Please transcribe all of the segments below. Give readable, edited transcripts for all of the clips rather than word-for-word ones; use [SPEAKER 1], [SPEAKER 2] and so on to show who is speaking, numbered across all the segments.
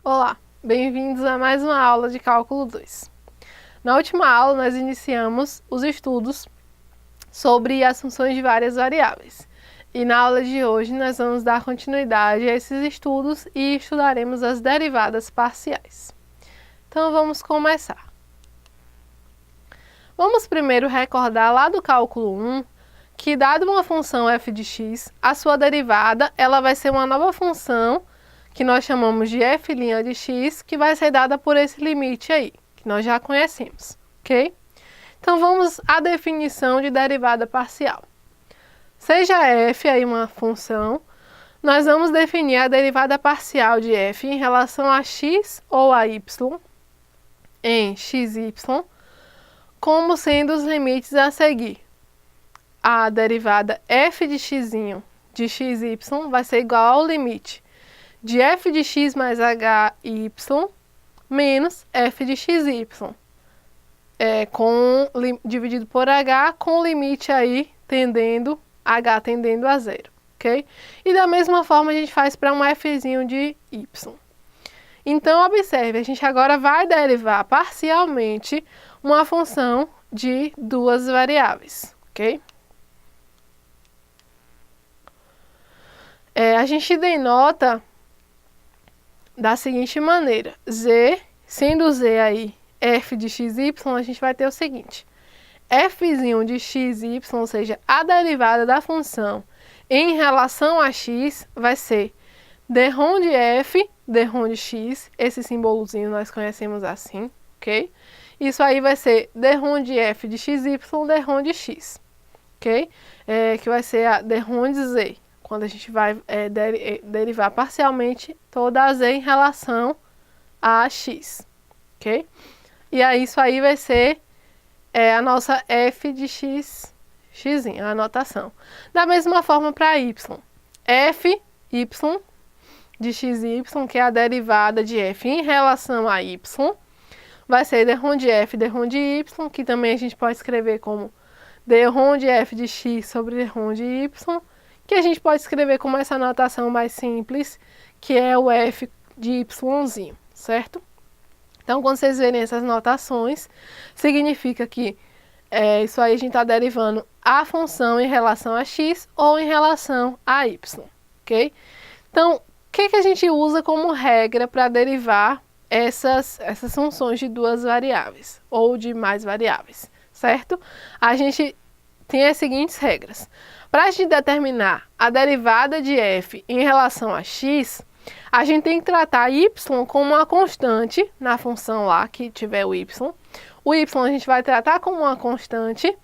[SPEAKER 1] Olá, bem-vindos a mais uma aula de Cálculo 2. Na última aula, nós iniciamos os estudos sobre as funções de várias variáveis. E na aula de hoje, nós vamos dar continuidade a esses estudos e estudaremos as derivadas parciais. Então, vamos começar. Vamos primeiro recordar lá do cálculo 1 que, dado uma função f de x, a sua derivada ela vai ser uma nova função que nós chamamos de f' de x, que vai ser dada por esse limite aí, que nós já conhecemos, ok? Então, vamos à definição de derivada parcial. Seja f aí uma função, nós vamos definir a derivada parcial de f em relação a x ou a y em xy, como sendo os limites a seguir. A derivada f de x de xy vai ser igual ao limite de f de x mais hy menos f de xy, dividido por h, com o limite aí tendendo, h tendendo a zero, ok? E da mesma forma a gente faz para um fzinho de y. Então, observe, a gente agora vai derivar parcialmente uma função de duas variáveis, ok? A gente denota da seguinte maneira: z, sendo z aí f de xy, a gente vai ter o seguinte: fzinho de xy, ou seja, a derivada da função em relação a x, vai ser d-ROM de f, d-ROM de x, esse simbolozinho nós conhecemos assim, ok? Isso aí vai ser d-ROM de f de xy, d-ROM de x, ok? Que vai ser a d-ROM de z, quando a gente vai derivar parcialmente toda a z em relação a x, ok? E aí isso aí vai ser a nossa f de x, a anotação. Da mesma forma para y, f y de xy, que é a derivada de f em relação a y, vai ser d-ROM de f, d-ROM de y, que também a gente pode escrever como d-ROM de f de x sobre d-ROM de y, que a gente pode escrever como essa anotação mais simples, que é o f de yzinho, certo? Então, quando vocês verem essas notações, significa que isso aí a gente está derivando a função em relação a x ou em relação a y, ok? Então, o que a gente usa como regra para derivar essas funções de duas variáveis ou de mais variáveis, certo? A gente tem as seguintes regras. Para a gente determinar a derivada de f em relação a x, a gente tem que tratar y como uma constante na função lá que tiver o y. O y a gente vai tratar como uma constante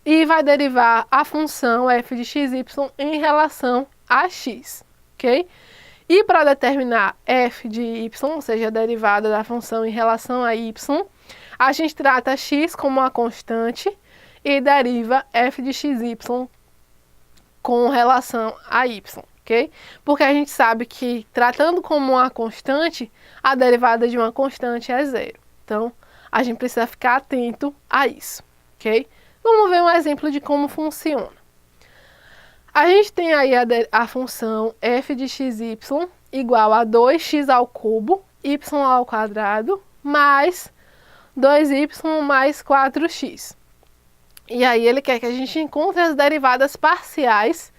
[SPEAKER 1] e vai derivar a função f de xy em relação a x, ok? E para determinar f de y, ou seja, a derivada da função em relação a y, a gente trata x como uma constante e deriva f de xy com relação a y, ok? Porque a gente sabe que, tratando como uma constante, a derivada de uma constante é zero. Então, a gente precisa ficar atento a isso, ok? Vamos ver um exemplo de como funciona. A gente tem aí a função f de xy igual a 2x ao cubo, y ao quadrado, mais 2y mais 4x. E aí ele quer que a gente encontre as derivadas parciais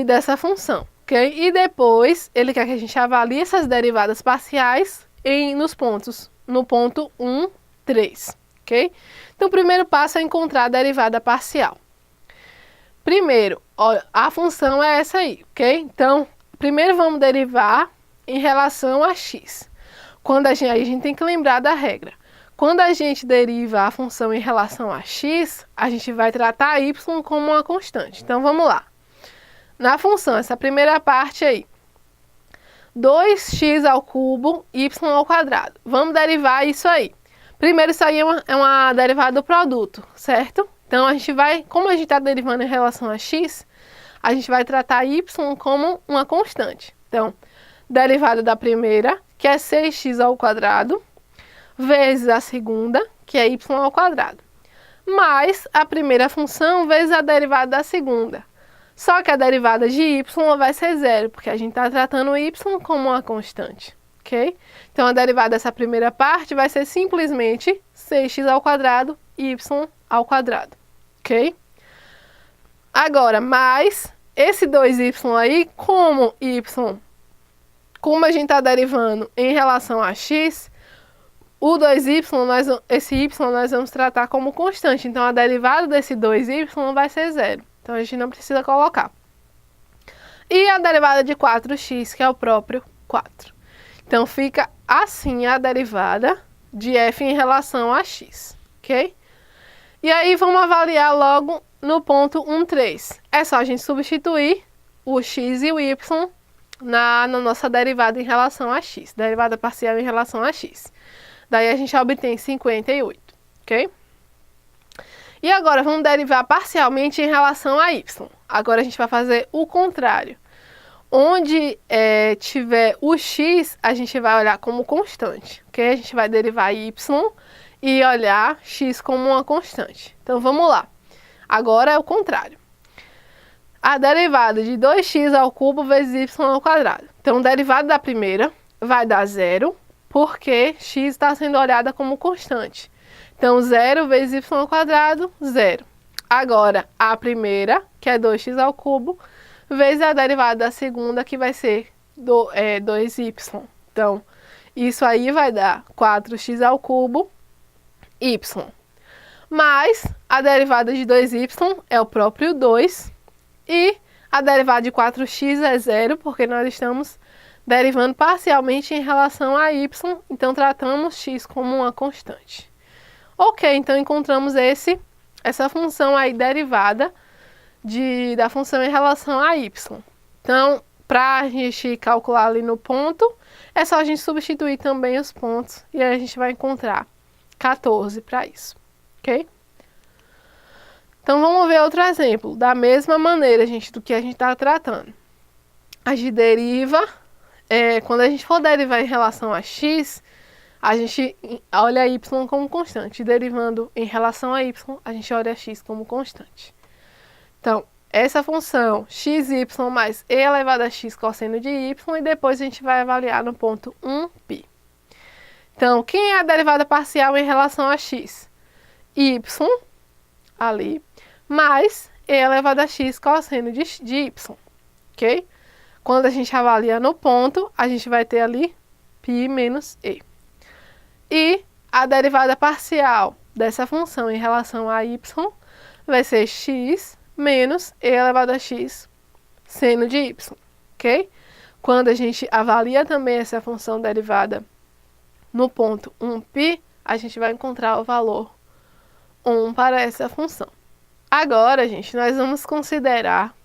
[SPEAKER 1] dessa função, ok? E depois ele quer que a gente avalie essas derivadas parciais no ponto 1, 3, ok? Então o primeiro passo é encontrar a derivada parcial. Primeiro, olha, a função é essa aí, ok? Então, primeiro vamos derivar em relação a x. Aí a gente tem que lembrar da regra. Quando a gente deriva a função em relação a x, a gente vai tratar y como uma constante. Então, vamos lá. Na função, essa primeira parte aí, 2x ao cubo, y ao quadrado. Vamos derivar isso aí. Primeiro, isso aí é uma derivada do produto, certo? Então, como a gente está derivando em relação a x, a gente vai tratar y como uma constante. Então, derivada da primeira, que é 6x ao quadrado, vezes a segunda, que é y ao quadrado, mais a primeira função vezes a derivada da segunda. Só que a derivada de y vai ser zero, porque a gente está tratando y como uma constante, ok? Então, a derivada dessa primeira parte vai ser simplesmente 6x² y ao quadrado, ok? Agora, mais esse 2y aí, como a gente está derivando em relação a x, o 2y, esse y nós vamos tratar como constante. Então, a derivada desse 2y vai ser 0. Então, a gente não precisa colocar. E a derivada de 4x, que é o próprio 4. Então, fica assim a derivada de f em relação a x, ok? E aí, vamos avaliar logo no ponto 1,3. É só a gente substituir o x e o y na nossa derivada em relação a x. Derivada parcial em relação a x. Daí a gente obtém 58, ok? E agora vamos derivar parcialmente em relação a y. Agora a gente vai fazer o contrário. Onde tiver o x, a gente vai olhar como constante, ok? A gente vai derivar y e olhar x como uma constante. Então vamos lá. Agora é o contrário. A derivada de 2x² vezes y². Então, a derivada da primeira vai dar 0, porque x está sendo olhada como constante. Então, 0 vezes y², 0. Agora, a primeira, que é 2x², vezes a derivada da segunda, que vai ser 2y. Então, isso aí vai dar 4x² y. Mais a derivada de 2y é o próprio 2. E a derivada de 4x é 0, porque nós estamos derivando parcialmente em relação a y, então tratamos x como uma constante. Ok, então encontramos essa função aí derivada da função em relação a y. Então, para a gente calcular ali no ponto, é só a gente substituir também os pontos e aí a gente vai encontrar 14 para isso, ok? Então, vamos ver outro exemplo, da mesma maneira, gente, do que a gente está tratando. A gente deriva, quando a gente for derivar em relação a x, a gente olha y como constante. Derivando em relação a y, a gente olha x como constante. Então, essa função xy mais e elevado a x cosseno de y, e depois a gente vai avaliar no ponto 1π. Então, quem é a derivada parcial em relação a x? Y, ali, mais e elevado a x cosseno de y, ok? Quando a gente avalia no ponto, a gente vai ter ali π menos e. E a derivada parcial dessa função em relação a y vai ser x menos e elevado a x seno de y, ok? Quando a gente avalia também essa função derivada no ponto 1π, a gente vai encontrar o valor 1 para essa função. Agora, gente, nós vamos considerar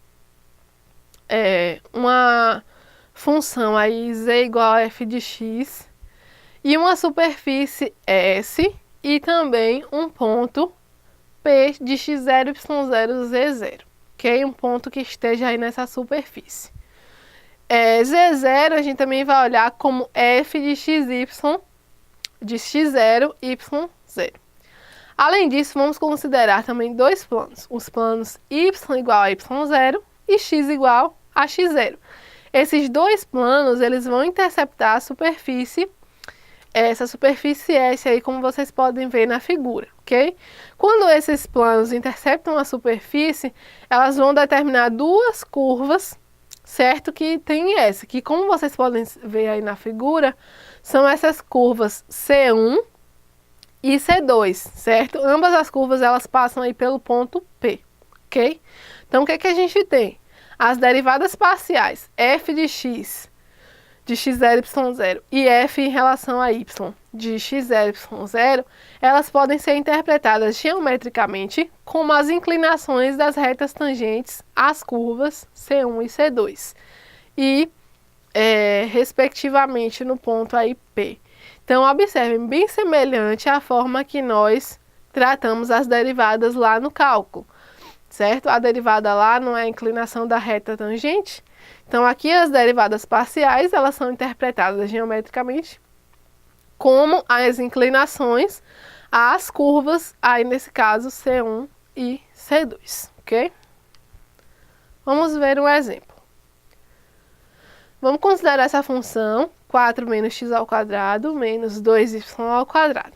[SPEAKER 1] uma função aí z igual a f de x e uma superfície S e também um ponto P de x0, y0, z0, ok? Um ponto que esteja aí nessa superfície. Z0 a gente também vai olhar como f de xy, de x0, y0. Além disso, vamos considerar também dois planos, os planos y igual a y0 e x igual a x0. Esses dois planos, eles vão interceptar a superfície, essa superfície S aí, como vocês podem ver na figura, ok? Quando esses planos interceptam a superfície, elas vão determinar duas curvas, certo? Que tem essa, que como vocês podem ver aí na figura, são essas curvas C1 e C2, certo? Ambas as curvas, elas passam aí pelo ponto P, ok? Então, o que a gente tem? As derivadas parciais f de x, de x0, y0, e f em relação a y, de x0, y0, elas podem ser interpretadas geometricamente como as inclinações das retas tangentes às curvas C1 e C2, e, respectivamente, no ponto aí P. Então, observem, bem semelhante à forma que nós tratamos as derivadas lá no cálculo, certo? A derivada lá não é a inclinação da reta tangente. Então, aqui as derivadas parciais, elas são interpretadas geometricamente como as inclinações às curvas, aí nesse caso, C1 e C2, ok? Vamos ver um exemplo. Vamos considerar essa função 4 menos x ao quadrado menos 2y ao quadrado.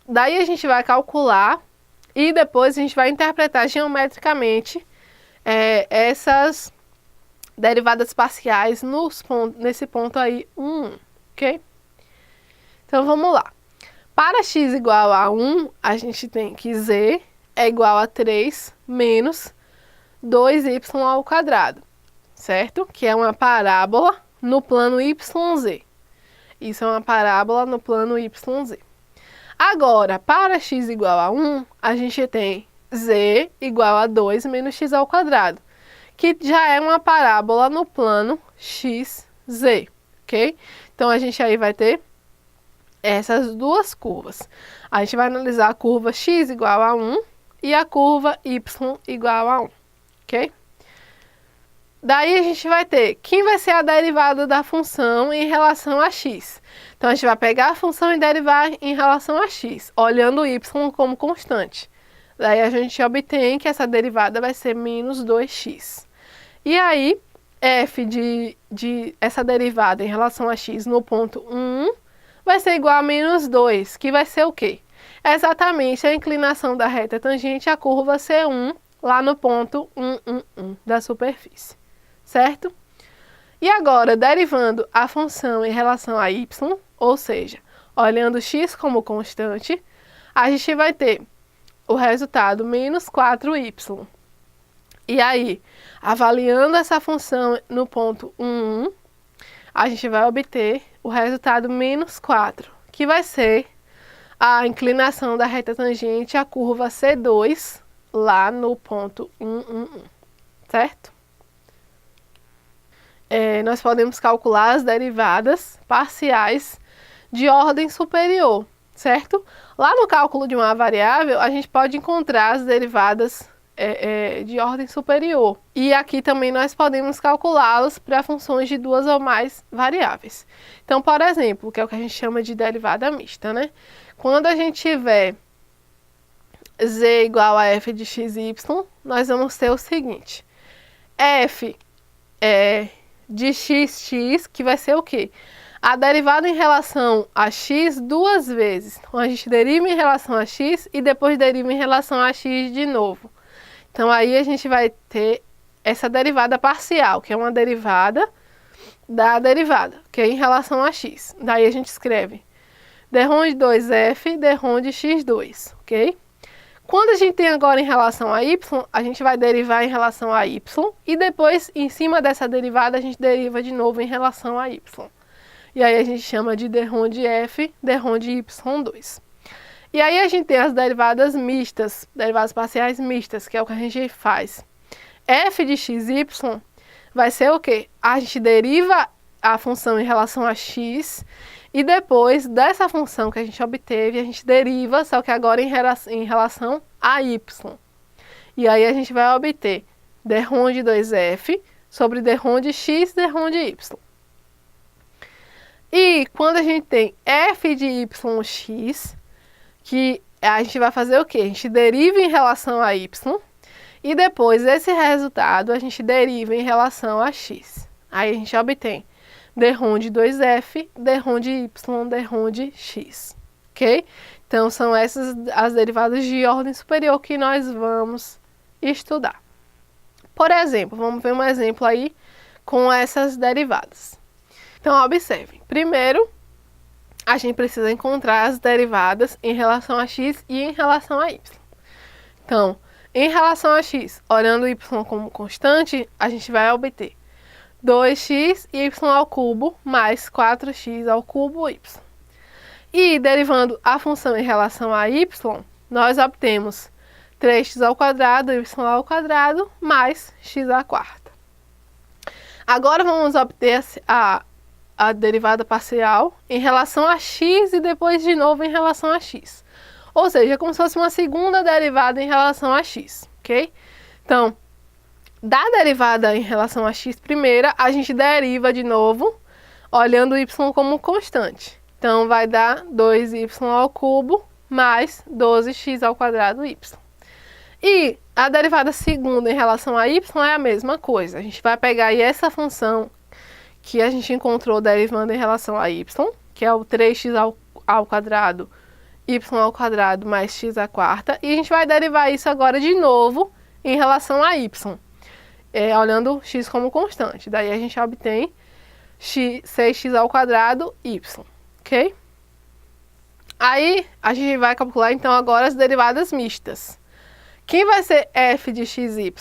[SPEAKER 1] Daí a gente vai calcular e depois a gente vai interpretar geometricamente essas derivadas parciais nesse ponto aí, 1, ok? Então vamos lá. Para x igual a 1, a gente tem que z é igual a 3 menos 2y ao quadrado, certo? Que é uma parábola no plano YZ. Isso é uma parábola no plano YZ. Agora, para x igual a 1, a gente tem z igual a 2 menos x ao quadrado, que já é uma parábola no plano XZ, ok? Então, a gente aí vai ter essas duas curvas. A gente vai analisar a curva x igual a 1 e a curva y igual a 1, ok? Daí a gente vai ter quem vai ser a derivada da função em relação a x. Então, a gente vai pegar a função e derivar em relação a x, olhando o y como constante. Daí a gente obtém que essa derivada vai ser menos 2x. E aí, f de essa derivada em relação a x no ponto 1 vai ser igual a menos 2, que vai ser o quê? É exatamente a inclinação da reta tangente à curva C1 lá no ponto 1, da superfície, certo? E agora, derivando a função em relação a y, ou seja, olhando x como constante, a gente vai ter o resultado menos 4y. E aí, avaliando essa função no ponto 1, a gente vai obter o resultado menos 4, que vai ser a inclinação da reta tangente à curva C2 lá no ponto 1, certo? Nós podemos calcular as derivadas parciais de ordem superior, certo? Lá no cálculo de uma variável, a gente pode encontrar as derivadas de ordem superior. E aqui também nós podemos calculá-las para funções de duas ou mais variáveis. Então, por exemplo, que é o que a gente chama de derivada mista, né? Quando a gente tiver z igual a f de xy, nós vamos ter o seguinte. F de xx, que vai ser o quê? A derivada em relação a x duas vezes. Então, a gente deriva em relação a x e depois deriva em relação a x de novo. Então, aí a gente vai ter essa derivada parcial, que é uma derivada da derivada, que é em relação a x. Daí a gente escreve d-ROM de 2f, d-ROM de x2, ok? Quando a gente tem agora em relação a y, a gente vai derivar em relação a y e depois, em cima dessa derivada, a gente deriva de novo em relação a y. E aí a gente chama de d-ROM de f, d-ROM de y2. E aí a gente tem as derivadas mistas, derivadas parciais mistas, que é o que a gente faz. F de xy vai ser o quê? A gente deriva a função em relação a x e depois dessa função que a gente obteve, a gente deriva, só que agora em relação a y. E aí a gente vai obter d-ROM de 2f sobre d-ROM de x, d-ROM de y. E quando a gente tem f de yx, que a gente vai fazer o quê? A gente deriva em relação a y e depois esse resultado a gente deriva em relação a x. Aí a gente obtém d-ROM de 2f, d-ROM de y, d-ROM de x, ok? Então são essas as derivadas de ordem superior que nós vamos estudar. Por exemplo, vamos ver um exemplo aí com essas derivadas. Então observem, primeiro a gente precisa encontrar as derivadas em relação a x e em relação a y. Então, em relação a x, olhando o y como constante, a gente vai obter 2x y ao cubo mais 4x ao cubo y. E derivando a função em relação a y, nós obtemos 3x ao quadrado, y ao quadrado, mais x à quarta. Agora vamos obter a derivada parcial em relação a x e depois de novo em relação a x. Ou seja, é como se fosse uma segunda derivada em relação a x, ok? Então, da derivada em relação a x primeira, a gente deriva de novo, olhando o y como constante. Então, vai dar 2y ao cubo mais 12x ao quadrado y. E a derivada segunda em relação a y é a mesma coisa. A gente vai pegar aí essa função que a gente encontrou derivando em relação a y, que é o 3x ao quadrado, y ao quadrado mais x à quarta. E a gente vai derivar isso agora de novo em relação a y, olhando x como constante. Daí a gente obtém 6x ao quadrado y, ok? Aí a gente vai calcular então agora as derivadas mistas. Quem vai ser f de xy?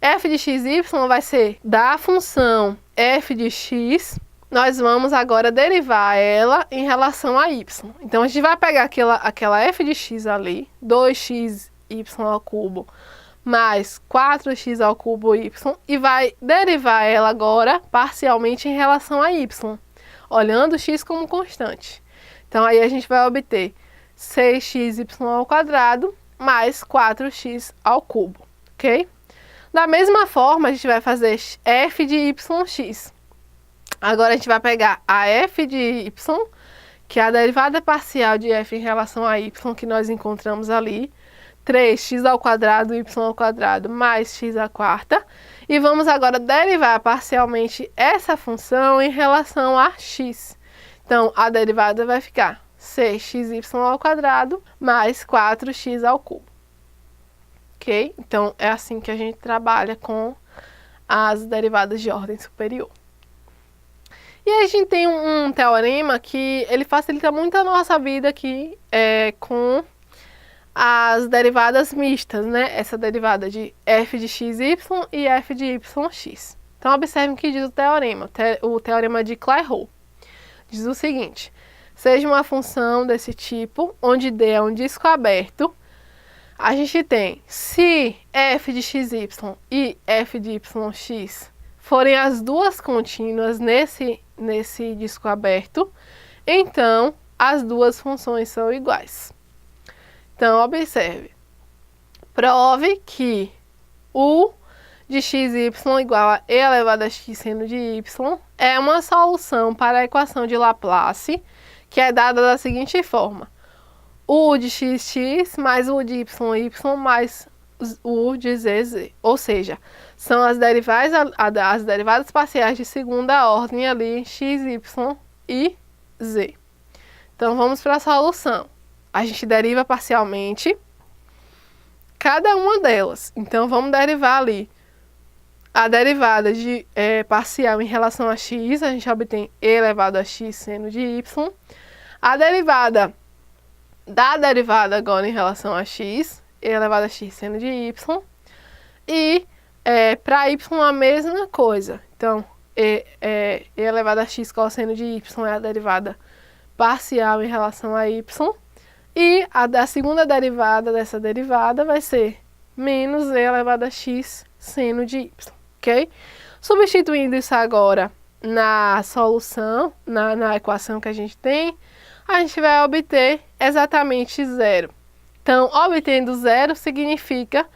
[SPEAKER 1] F de xy vai ser da função f de x, nós vamos agora derivar ela em relação a y. Então a gente vai pegar aquela f de x ali, 2xy ao cubo mais 4x ao cubo y, e vai derivar ela agora parcialmente em relação a y, olhando x como constante. Então aí a gente vai obter 6xy ao quadrado mais 4x ao cubo, ok? Da mesma forma, a gente vai fazer f de yx. Agora a gente vai pegar a f de y, que é a derivada parcial de f em relação a y que nós encontramos ali, 3x ao quadrado, y ao quadrado mais x à quarta, e vamos agora derivar parcialmente essa função em relação a x. Então, a derivada vai ficar 6xy ao quadrado mais 4x ao cubo. Ok? Então, é assim que a gente trabalha com as derivadas de ordem superior. E aí a gente tem um teorema que ele facilita muito a nossa vida aqui com as derivadas mistas, né? Essa derivada de f de xy e f de yx. Então, observe o que diz o teorema, o teorema de Clairaut. Diz o seguinte: seja uma função desse tipo, onde D é um disco aberto, a gente tem, se f de xy e f de yx forem as duas contínuas nesse disco aberto, então as duas funções são iguais. Então, observe. Prove que u de xy igual a e elevado a x seno de y é uma solução para a equação de Laplace, que é dada da seguinte forma: u de x mais u de y mais u de z. Ou seja, são as derivadas parciais de segunda ordem ali, x, y e z. Então, vamos para a solução. A gente deriva parcialmente cada uma delas. Então, vamos derivar ali a derivada de parcial em relação a x, a gente obtém e elevado a x seno de y. A derivada da derivada agora em relação a x, e elevado a x seno de y. E para y a mesma coisa. Então, e elevado a x cosseno de y é a derivada parcial em relação a y. E a segunda derivada dessa derivada vai ser menos e elevado a x seno de y, ok? Substituindo isso agora na solução, na equação que a gente tem, a gente vai obter exatamente zero. Então, obtendo zero significa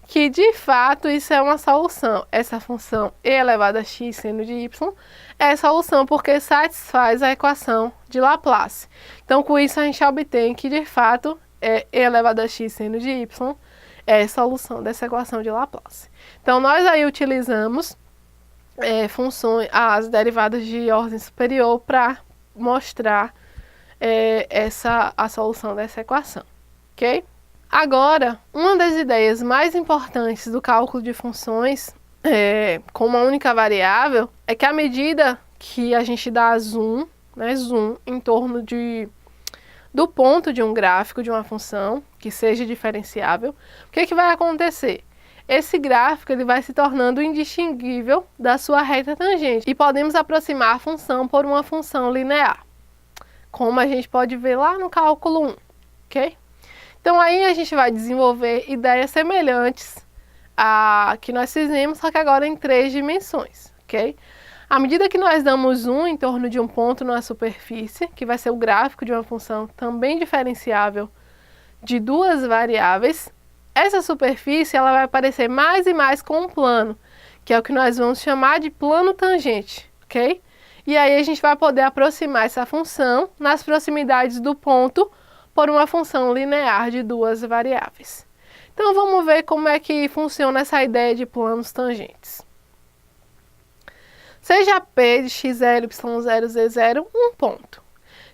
[SPEAKER 1] que, de fato, isso é uma solução. Essa função e elevado a x seno de y é solução porque satisfaz a equação de Laplace. Então, com isso, a gente obtém que, de fato, e elevado a x seno de y é solução dessa equação de Laplace. Então, nós aí utilizamos funções, as derivadas de ordem superior para mostrar a solução dessa equação, ok? Agora, uma das ideias mais importantes do cálculo de funções com uma única variável é que à medida que a gente dá zoom, zoom em torno do ponto de um gráfico de uma função que seja diferenciável, o que vai acontecer? Esse gráfico ele vai se tornando indistinguível da sua reta tangente e podemos aproximar a função por uma função linear, como a gente pode ver lá no cálculo 1, ok? Então aí a gente vai desenvolver ideias semelhantes a que nós fizemos, só que agora em 3 dimensões, ok? À medida que nós damos zoom em torno de um ponto na superfície, que vai ser o gráfico de uma função também diferenciável de duas variáveis, essa superfície ela vai aparecer mais e mais com um plano, que é o que nós vamos chamar de plano tangente, ok? E aí a gente vai poder aproximar essa função nas proximidades do ponto por uma função linear de duas variáveis. Então vamos ver como é que funciona essa ideia de planos tangentes. seja P de x0, y0, z0, um ponto.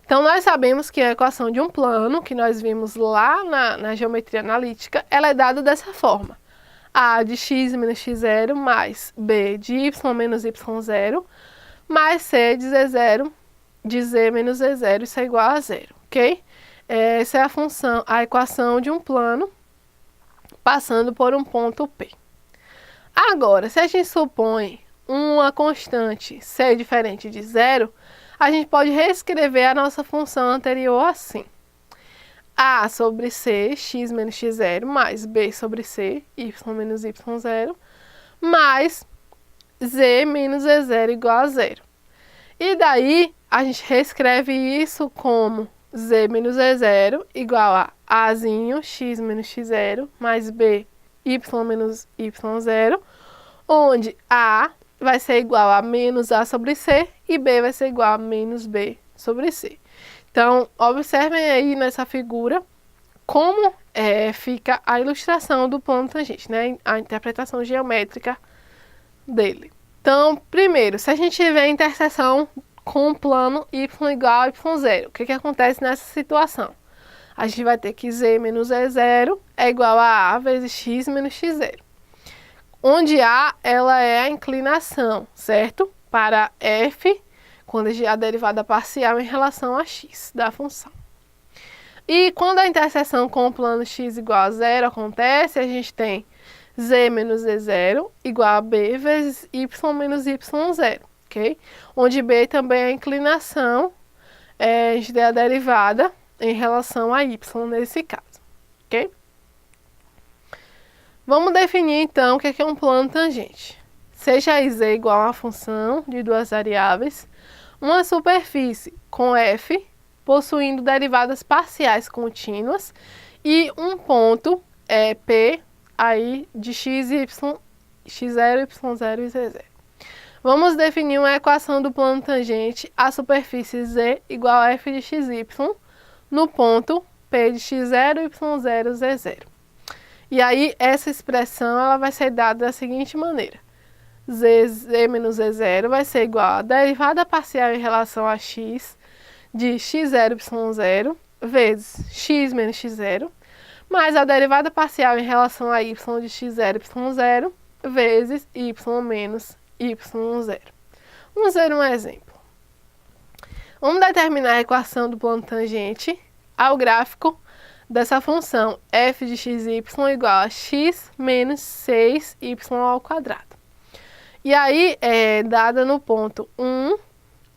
[SPEAKER 1] Então, nós sabemos que a equação de um plano, que nós vimos lá na geometria analítica, ela é dada dessa forma. A de x menos x0 mais B de y menos y0 mais C de z0 de z menos z0, isso é igual a zero, ok? Essa é a equação de um plano passando por um ponto P. Agora, se a gente supõe uma constante C diferente de zero, a gente pode reescrever a nossa função anterior assim. A sobre C, x menos x0, mais B sobre C, y menos y0, mais z menos z0 igual a zero. E daí, a gente reescreve isso como z menos z0 igual a azinho, x menos x0, mais b, y menos y0, onde a vai ser igual a menos a sobre c e b vai ser igual a menos b sobre c. Então, observem aí nessa figura como fica a ilustração do plano tangente, né? A interpretação geométrica dele. Então, primeiro, se a gente tiver a interseção com o plano y igual a y0, o que acontece nessa situação? A gente vai ter que z menos z0 é igual a vezes x menos x0. Onde a, ela é a inclinação, certo? Para f, quando a derivada parcial em relação a x da função. E quando a interseção com o plano x igual a zero acontece, a gente tem z menos z0 igual a b vezes y menos y0, ok? Onde b também é a inclinação, a gente tem a derivada em relação a y nesse caso, ok? Vamos definir então o que é um plano tangente. Seja z igual a uma função de duas variáveis, uma superfície com f possuindo derivadas parciais contínuas e um ponto P aí de x, y, x0, y0 e z0. Vamos definir uma equação do plano tangente a superfície z igual a f de xy no ponto P de x0, y0, z0. E aí essa expressão ela vai ser dada da seguinte maneira. Z menos z0 vai ser igual a derivada parcial em relação a x de x0, y0 vezes x menos x0 mais a derivada parcial em relação a y de x0, y0 vezes y menos y0. Vamos ver um exemplo. Vamos determinar a equação do plano tangente ao gráfico dessa função f de xy igual a x menos 6y ao quadrado. E aí é dada no ponto 1,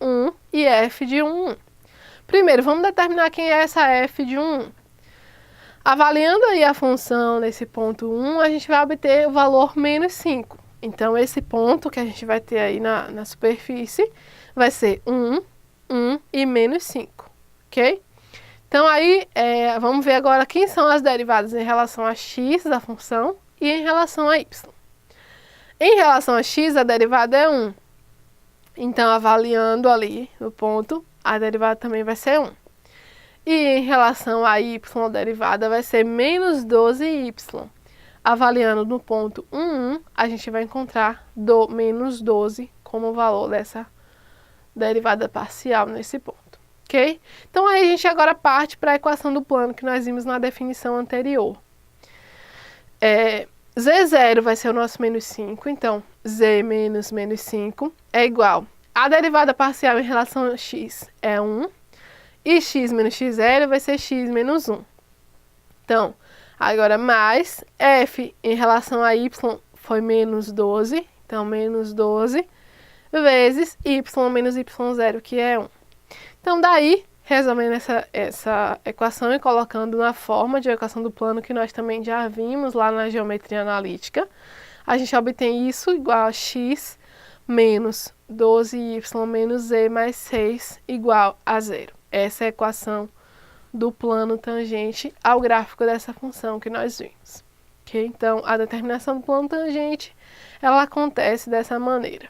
[SPEAKER 1] 1 e f de 1, 1. Primeiro, vamos determinar quem é essa f de 1, 1. Avaliando aí a função nesse ponto 1, a gente vai obter o valor menos 5. Então, esse ponto que a gente vai ter aí na superfície vai ser 1, 1 e menos 5, ok? Então, aí, vamos ver agora quem são as derivadas em relação a x da função e em relação a y. Em relação a x, a derivada é 1. Então, avaliando ali no ponto, a derivada também vai ser 1. E em relação a y, a derivada vai ser menos 12y. Avaliando no ponto 1, 1, a gente vai encontrar menos 12 como valor dessa derivada parcial nesse ponto. Ok? Então, aí a gente agora parte para a equação do plano que nós vimos na definição anterior. Z0 vai ser o nosso menos 5, então z menos menos 5 é igual a derivada parcial em relação a x é 1, e x menos x0 vai ser x menos 1. Então, agora mais f em relação a y foi menos 12, então menos 12 vezes y menos y0, que é 1. Então, daí, resolvendo essa equação e colocando na forma de equação do plano que nós também já vimos lá na geometria analítica, a gente obtém isso igual a x menos 12y menos z mais 6 igual a 0. Essa é a equação do plano tangente ao gráfico dessa função que nós vimos. Okay? Então, a determinação do plano tangente, ela acontece dessa maneira.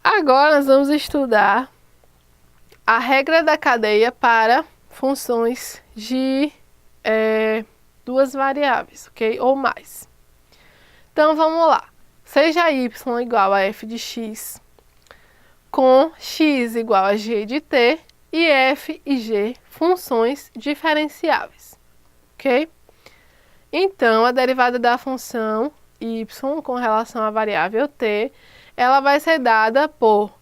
[SPEAKER 1] Agora, nós vamos estudar a regra da cadeia para funções de duas variáveis, ok? Ou mais. Então, vamos lá. seja y igual a f de x, com x igual a g de t, e f e g funções diferenciáveis, ok? Então, a derivada da função y com relação à variável t, ela vai ser dada por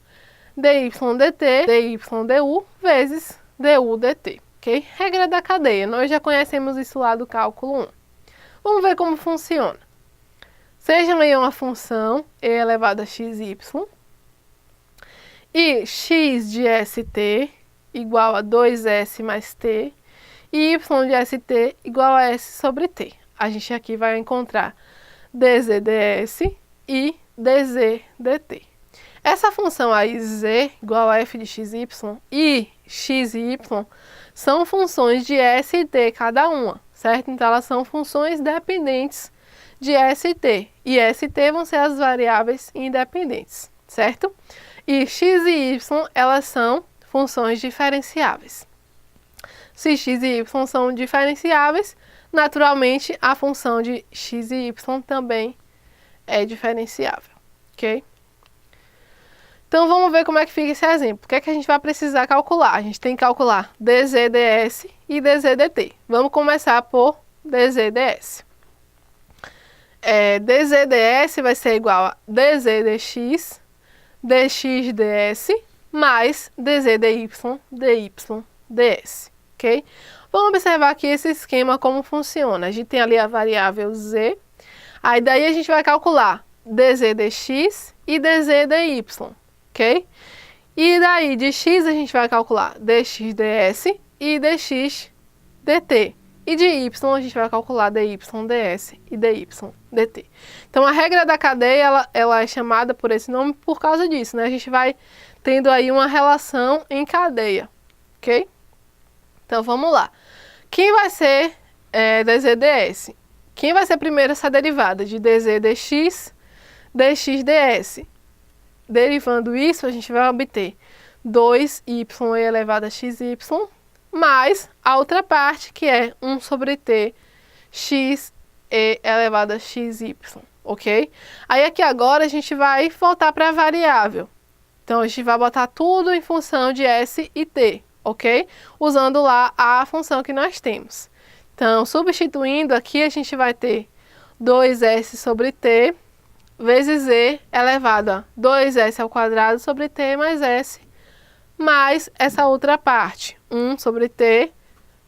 [SPEAKER 1] dy dt, dy du, vezes du dt, ok? Regra da cadeia, nós já conhecemos isso lá do cálculo 1. Vamos ver como funciona. Seja aí uma função e elevado a xy, e x de st igual a 2s mais t, e y de st igual a s sobre t. A gente aqui vai encontrar dz ds e dz dt. Essa função aí, z igual a f de xy e xy, são funções de s e t cada uma, certo? Então, elas são funções dependentes de st. E st vão ser as variáveis independentes, certo? E x e y, elas são funções diferenciáveis. Se x e y são diferenciáveis, naturalmente a função de x e y também é diferenciável, ok? Então, vamos ver como é que fica esse exemplo. O que é que a gente vai precisar calcular? A gente tem que calcular dz ds e dz dt. Vamos começar por dz ds. Dz ds vai ser igual a dz dx, dx ds, mais dz dy, dy ds, ok? Vamos observar aqui esse esquema como funciona. A gente tem ali a variável z, aí daí a gente vai calcular dz dx e dz dy, ok? E daí de x a gente vai calcular dx ds e dx dt. E de y a gente vai calcular dy ds e dy dt. Então a regra da cadeia ela é chamada por esse nome por causa disso, né? A gente vai tendo aí uma relação em cadeia, ok? Então vamos lá. Quem vai ser dz ds? Quem vai ser primeiro essa derivada de dz dx, dx ds? Derivando isso, a gente vai obter 2y elevado a xy, mais a outra parte, que é 1 sobre t x e elevado a xy, ok? Aí aqui agora a gente vai voltar para a variável. Então, a gente vai botar tudo em função de s e t, ok? Usando lá a função que nós temos. Então, substituindo aqui, a gente vai ter 2s sobre t vezes e elevado a 2s ao quadrado sobre t mais s, mais essa outra parte, 1 sobre t,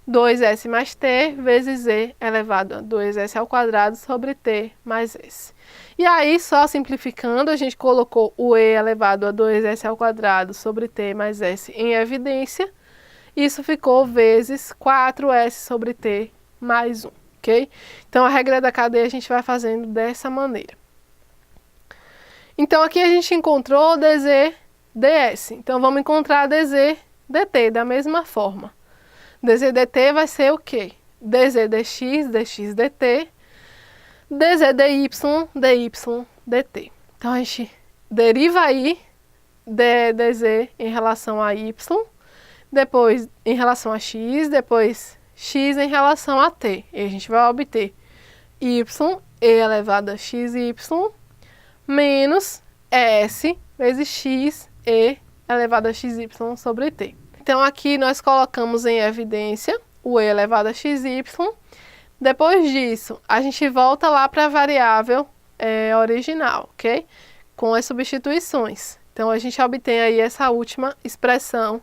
[SPEAKER 1] 2s mais t, vezes e elevado a 2s ao quadrado sobre t mais s. E aí, só simplificando, a gente colocou o e elevado a 2s ao quadrado sobre t mais s em evidência. Isso ficou vezes 4s sobre t mais 1, ok? Então, a regra da cadeia a gente vai fazendo dessa maneira. Então, aqui a gente encontrou dz ds. Então, vamos encontrar dz dt da mesma forma. Dz dt vai ser o quê? Dz dx, dx dt, dz dy, dy dt. Então, a gente deriva aí dz em relação a y, depois em relação a x, depois x em relação a t. E a gente vai obter y e elevado a xy menos s vezes x e elevado a xy sobre t. Então, aqui nós colocamos em evidência o e elevado a xy. Depois disso, a gente volta lá para a variável original, ok? Com as substituições. Então, a gente obtém aí essa última expressão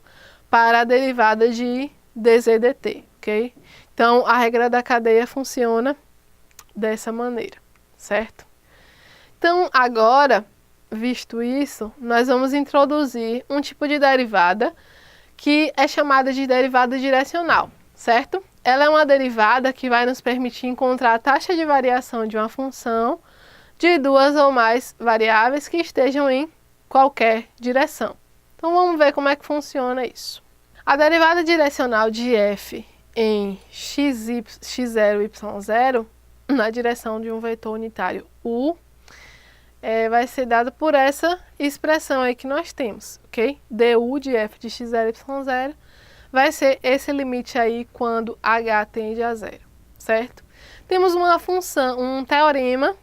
[SPEAKER 1] para a derivada de dz dt, ok? Então, a regra da cadeia funciona dessa maneira, certo? Então, agora, visto isso, nós vamos introduzir um tipo de derivada que é chamada de derivada direcional, certo? Ela é uma derivada que vai nos permitir encontrar a taxa de variação de uma função de duas ou mais variáveis que estejam em qualquer direção. Então, vamos ver como é que funciona isso. A derivada direcional de f em x0, y0, na direção de um vetor unitário u, vai ser dada por essa expressão aí que nós temos, ok? du de f de x0, y0 vai ser esse limite aí quando h tende a zero, certo? Temos uma função, um teorema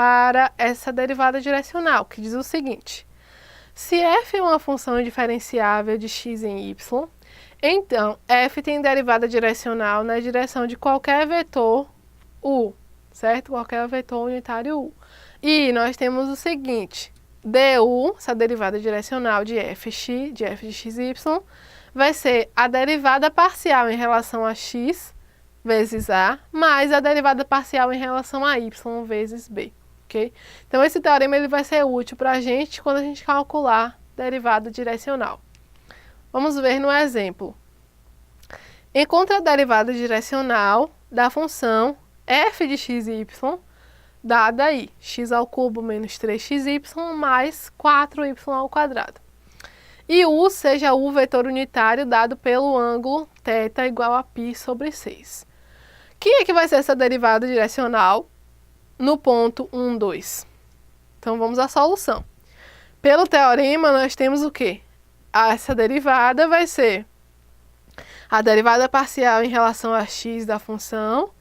[SPEAKER 1] para essa derivada direcional, que diz o seguinte: se f é uma função diferenciável de x em y, então f tem derivada direcional na direção de qualquer vetor u, certo? Qualquer vetor unitário u. E nós temos o seguinte: du, essa derivada direcional de f de xy, vai ser a derivada parcial em relação a x vezes a, mais a derivada parcial em relação a y vezes b, ok? Então, esse teorema ele vai ser útil para a gente quando a gente calcular derivada direcional. Vamos ver no exemplo. Encontre a derivada direcional da função f de xy, dada aí, x ao cubo menos 3xy mais 4y ao quadrado. E u seja o vetor unitário dado pelo ângulo θ igual a π sobre 6. Quem é que vai ser essa derivada direcional no ponto 1, 2? Então, vamos à solução. Pelo teorema, nós temos o quê? Essa derivada vai ser a derivada parcial em relação a x da função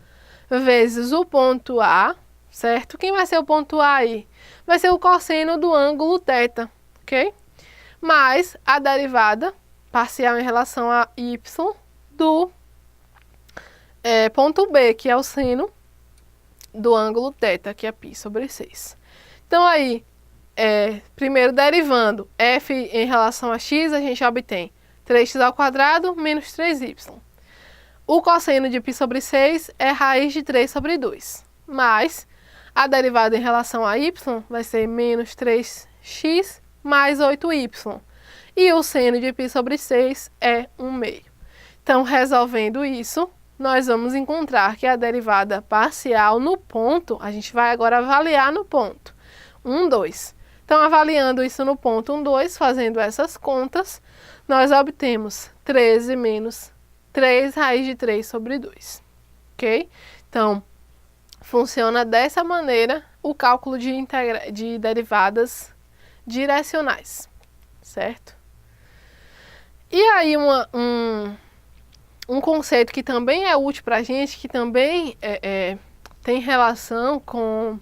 [SPEAKER 1] vezes o ponto A, certo? Quem vai ser o ponto A aí? Vai ser o cosseno do ângulo θ, ok? Mais a derivada parcial em relação a y do ponto B, que é o seno do ângulo θ, que é π sobre 6. Então, aí, primeiro derivando f em relação a x, a gente obtém 3x ao quadrado menos 3y. O cosseno de π sobre 6 é raiz de 3 sobre 2. Mais a derivada em relação a y vai ser menos 3x mais 8y. E o seno de π sobre 6 é 1/2. Então, resolvendo isso, nós vamos encontrar que a derivada parcial no ponto, a gente vai agora avaliar no ponto 1, 2. Então, avaliando isso no ponto 1, 2, fazendo essas contas, nós obtemos 13 menos 3 raiz de 3 sobre 2. Ok? Então, funciona dessa maneira o cálculo de derivadas direcionais, certo? E aí, um conceito que também é útil para a gente, que também tem relação com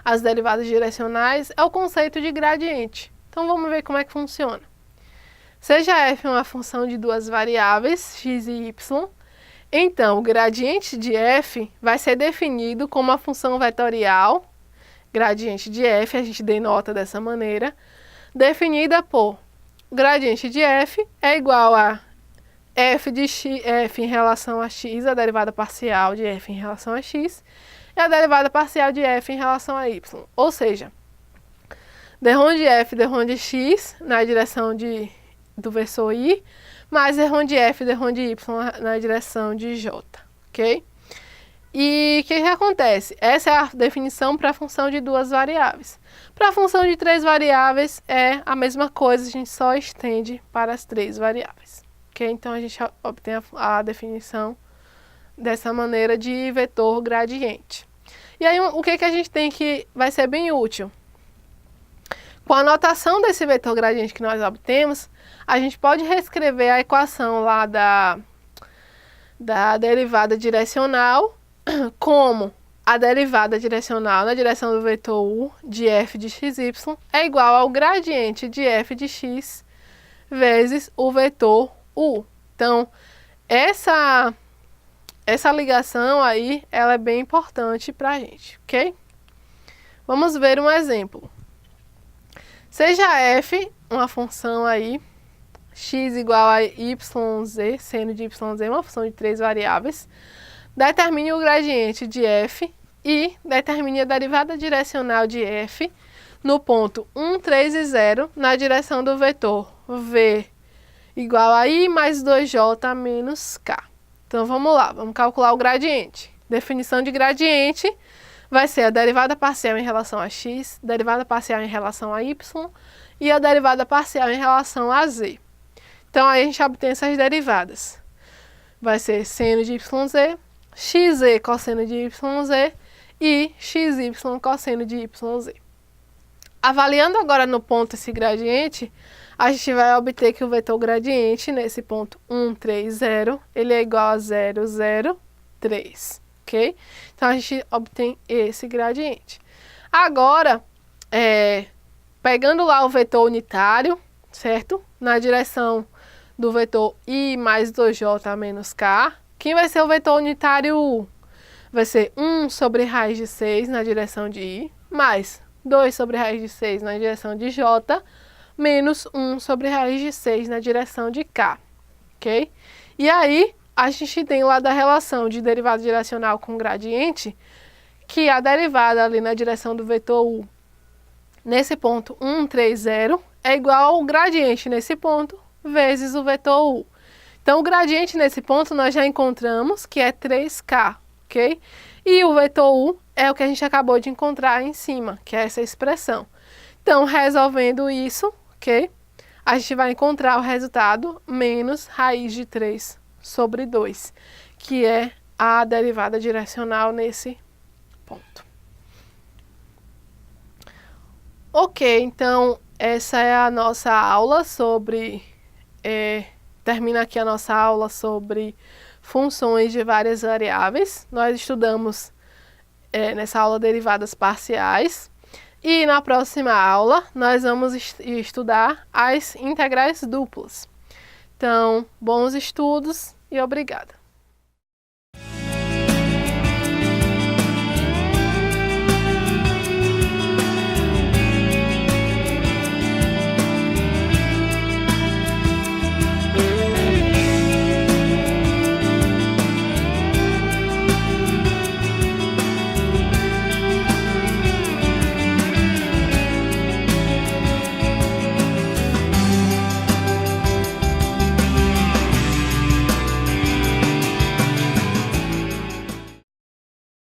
[SPEAKER 1] as derivadas direcionais, é o conceito de gradiente. Então, vamos ver como é que funciona. Seja f uma função de duas variáveis, x e y, então o gradiente de f vai ser definido como uma função vetorial, gradiente de f, a gente denota dessa maneira, definida por gradiente de f é igual a f de x, f em relação a x, a derivada parcial de f em relação a x, e a derivada parcial de f em relação a y. Ou seja, d de f, d de x na direção do versor i, mais d de f, d de y na direção de j, ok? E o que acontece? Essa é a definição para a função de duas variáveis. Para a função de três variáveis é a mesma coisa, a gente só estende para as três variáveis. Okay? Então, a gente obtém a definição dessa maneira de vetor gradiente. E aí, o que a gente tem que vai ser bem útil? Com a notação desse vetor gradiente que nós obtemos, a gente pode reescrever a equação lá da derivada direcional como a derivada direcional na direção do vetor u de f de xy é igual ao gradiente de f de x vezes o vetor u. Então, essa ligação aí, ela é bem importante para a gente, ok? Vamos ver um exemplo. Seja f uma função aí, x igual a yz, seno de yz é uma função de três variáveis, determine o gradiente de f e determine a derivada direcional de f no ponto 1, 3 e 0 na direção do vetor v igual a i mais 2j menos k. Então, vamos lá, vamos calcular o gradiente. Definição de gradiente vai ser a derivada parcial em relação a x, derivada parcial em relação a y e a derivada parcial em relação a z. Então, aí a gente obtém essas derivadas. Vai ser seno de yz, xz cosseno de yz e xy cosseno de yz. Avaliando agora no ponto esse gradiente, a gente vai obter que o vetor gradiente nesse ponto 1, 3, 0, ele é igual a 0, 0, 3, ok? Então, a gente obtém esse gradiente. Agora, pegando lá o vetor unitário, certo? Na direção do vetor I mais 2J menos K, quem vai ser o vetor unitário U? Vai ser 1 sobre raiz de 6 na direção de I, mais 2 sobre raiz de 6 na direção de J, menos 1 sobre raiz de 6 na direção de K, ok? E aí, a gente tem lá da relação de derivada direcional com gradiente, que a derivada ali na direção do vetor U, nesse ponto 1, 3, 0, é igual ao gradiente nesse ponto, vezes o vetor U. Então, o gradiente nesse ponto nós já encontramos, que é 3K, ok? E o vetor U é o que a gente acabou de encontrar em cima, que é essa expressão. Então, resolvendo isso, ok? A gente vai encontrar o resultado menos raiz de 3 sobre 2, que é a derivada direcional nesse ponto. Ok, então essa é a nossa aula sobre... termina aqui a nossa aula sobre funções de várias variáveis. Nós estudamos nessa aula derivadas parciais. E na próxima aula nós vamos estudar as integrais duplas. Então, bons estudos e obrigada.